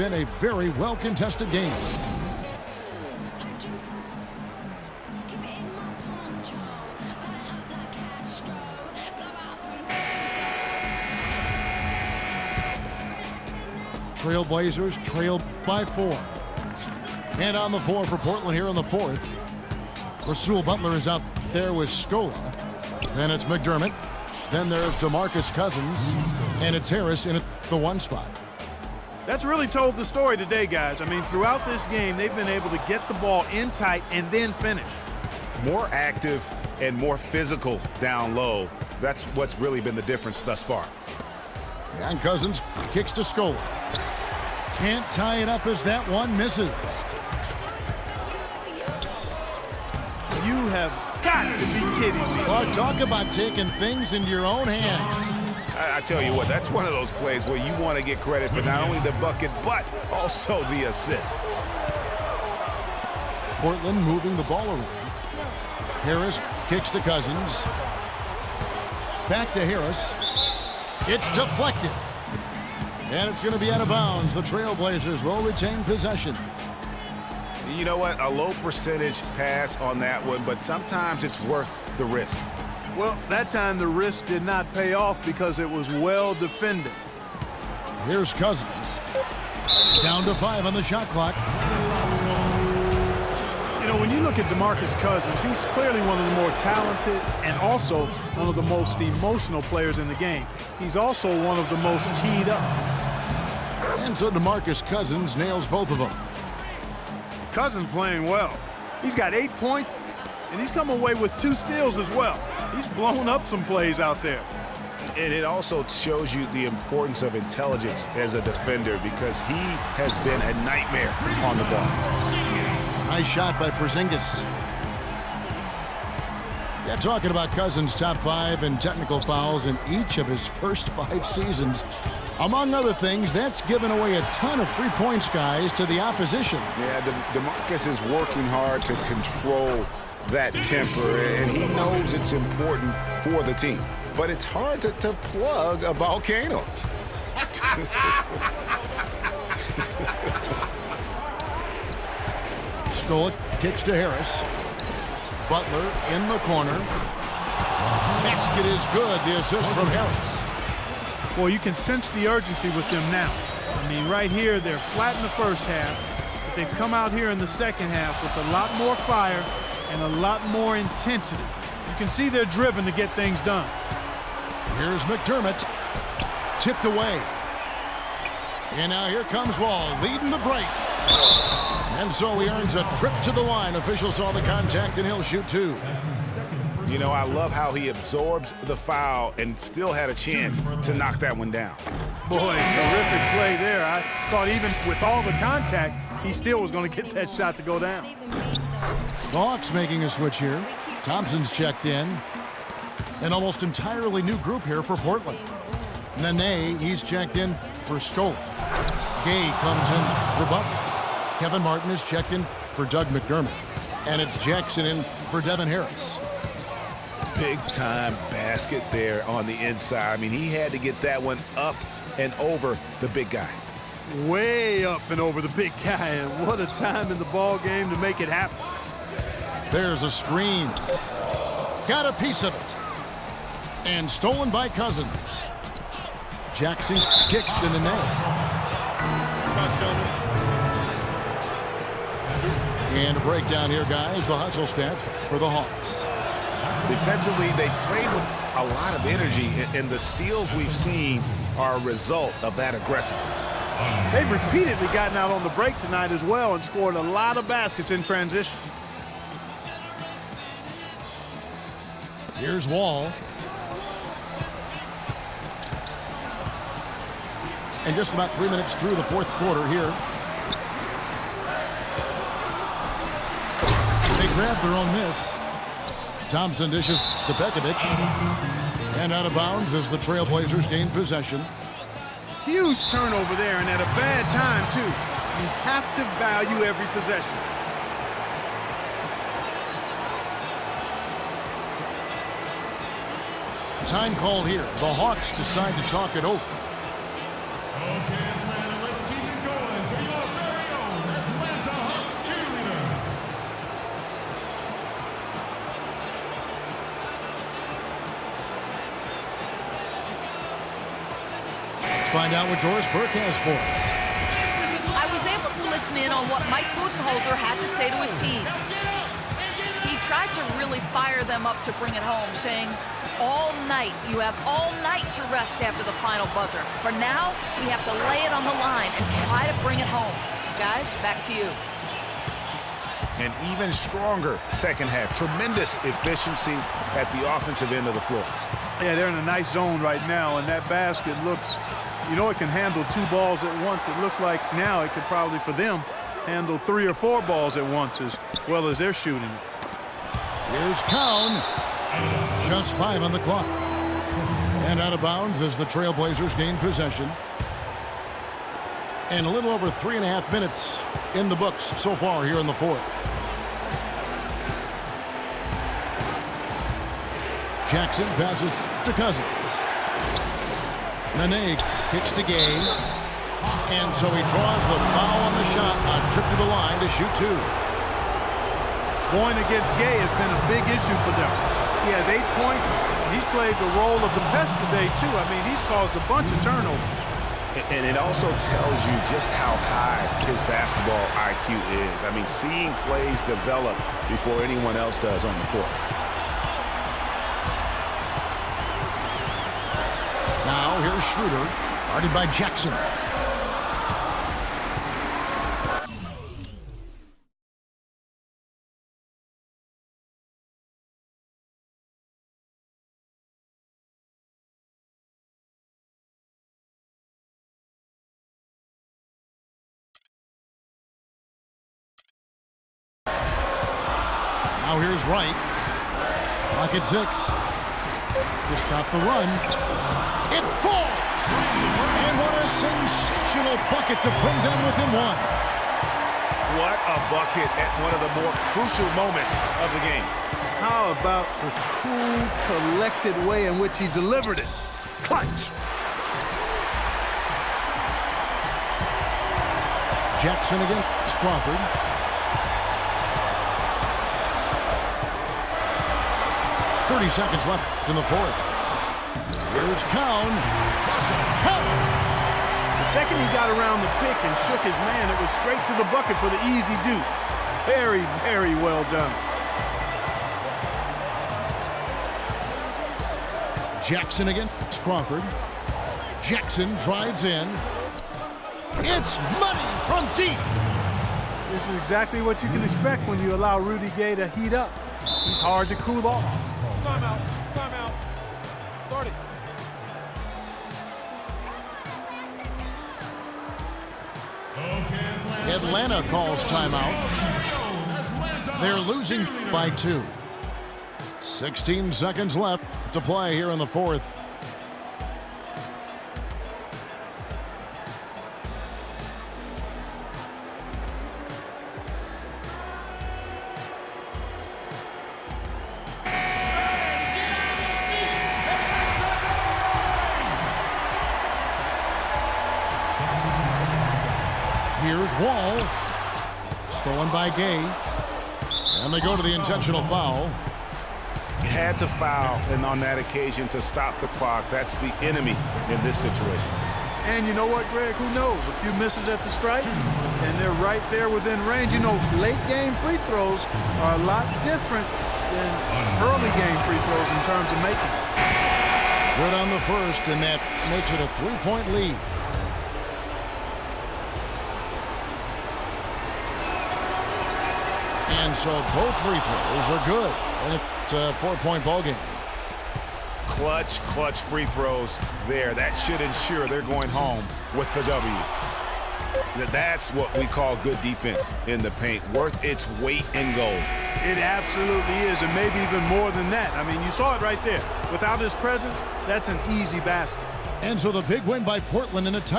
been a very well-contested game. Trailblazers trail by 4. And on the floor for Portland here in the 4th. Rasul Butler is out there with Scola. Then it's McDermott. Then there's DeMarcus Cousins. And it's Harris in the 1 spot. That's really told the story today, guys. I mean, throughout this game, they've been able to get the ball in tight and then finish. More active and more physical down low. That's what's really been the difference thus far. And Cousins kicks to Scola. Can't tie it up as that one misses. You have got to be kidding me. Clark, talk about taking things into your own hands. I tell you what, that's one of those plays where you want to get credit for not only the bucket, but also the assist. Portland moving the ball around. Harris kicks to Cousins. Back to Harris. It's deflected. And it's going to be out of bounds. The Trailblazers will retain possession. You know what? A low percentage pass on that one, but sometimes it's worth the risk. Well, that time the risk did not pay off because it was well defended. Here's Cousins. Down to 5 on the shot clock. You know, when you look at DeMarcus Cousins, he's clearly one of the more talented and also one of the most emotional players in the game. He's also one of the most teed up. And so DeMarcus Cousins nails both of them. Cousins playing well. He's got 8 points, and he's come away with 2 steals as well. He's blown up some plays out there. And it also shows you the importance of intelligence as a defender because he has been a nightmare on the ball. Nice shot by Porzingis. Yeah, talking about Cousins' top 5 in technical fouls in each of his first 5 seasons. Among other things, that's given away a ton of free points, guys, to the opposition. Yeah, DeMarcus is working hard to control that temper, and he knows it's important for the team. But it's hard to plug a volcano. Stolik kicks to Harris. Butler in the corner. Basket is good. The assist from Harris. Well, you can sense the urgency with them now. I mean, right here, they're flat in the first half, but they've come out here in the second half with a lot more fire and a lot more intensity. You can see they're driven to get things done. Here's McDermott. Tipped away. And now here comes Wall, leading the break. And so he earns a trip to the line. Officials saw the contact, and he'll shoot 2. You know, I love how he absorbs the foul and still had a chance to knock that one down. Boy, terrific play there. I thought even with all the contact, he still was going to get that shot to go down. The Hawks making a switch here. Thompson's checked in. An almost entirely new group here for Portland. Nene, he's checked in for Scola. Gay comes in for Butler. Kevin Martin is checked in for Doug McDermott. And it's Jackson in for Devin Harris. Big-time basket there on the inside. I mean, he had to get that one up and over the big guy. Way up and over the big guy, and what a time in the ball game to make it happen. There's a screen. Got a piece of it. And stolen by Cousins. Jackson kicks to Nene. And a breakdown here, guys. The hustle stats for the Hawks. Defensively, they played with a lot of energy, and the steals we've seen are a result of that aggressiveness. They've repeatedly gotten out on the break tonight as well and scored a lot of baskets in transition. Here's Wall. And just about 3 minutes through the 4th quarter here. They grab their own miss. Thompson dishes to Pekovic. And out of bounds as the Trailblazers gain possession. Huge turnover there, and at a bad time, too. You have to value every possession. Time called here. The Hawks decide to talk it over. find out what Doris Burke has for us. I was able to listen in on what Mike Budenholzer had to say to his team. He tried to really fire them up to bring it home, saying, all night, you have all night to rest after the final buzzer. For now, we have to lay it on the line and try to bring it home. Guys, back to you. An even stronger second half. Tremendous efficiency at the offensive end of the floor. Yeah, they're in a nice zone right now, and that basket looks, you know, it can handle 2 balls at once. It looks like now it could probably, for them, handle 3 or 4 balls at once as well as they're shooting it. Here's Cowan. Just 5 on the clock. And out of bounds as the Trailblazers gain possession. And a little over 3.5 minutes in the books so far here in the fourth. Jackson passes to Cousins. Nene kicks to Gay. And so he draws the foul on the shot on trip to the line to shoot 2. Going against Gay has been a big issue for them. He has 8 points. He's played the role of the pest today, too. I mean, he's caused a bunch of turnovers. And it also tells you just how high his basketball IQ is. I mean, seeing plays develop before anyone else does on the court. Now here's Schroeder, guarded by Jackson. Now here's Wright. Clock at 6. To stop the run. It falls! And what a sensational bucket to bring them within 1. What a bucket at one of the more crucial moments of the game. How about the cool, collected way in which he delivered it? Clutch! Jackson against Crawford. .30 seconds left in the fourth. Here's Cowan. The second he got around the pick and shook his man, it was straight to the bucket for the easy deuce. Very, very well done. Jackson against Crawford. Jackson drives in. It's money from deep. This is exactly what you can expect when you allow Rudy Gay to heat up. He's hard to cool off. Timeout. Timeout. Start it. Atlanta calls timeout. They're losing by 2. 16 seconds left to play here in the fourth. Here's Wall. Stolen by Gay. And they go to the intentional foul. Had to foul, and on that occasion to stop the clock. That's the enemy in this situation. And you know what, Greg? Who knows? A few misses at the stripe, and they're right there within range. You know, late-game free throws are a lot different than early-game free throws in terms of making it. Good on the first, and that makes it a 3-point lead. And so both free throws are good. And it's a 4-point ball game. Clutch free throws there. That should ensure they're going home with the W. That's what we call good defense in the paint. Worth its weight in gold. It absolutely is, and maybe even more than that. I mean, you saw it right there. Without his presence, that's an easy basket. And so the big win by Portland in a tight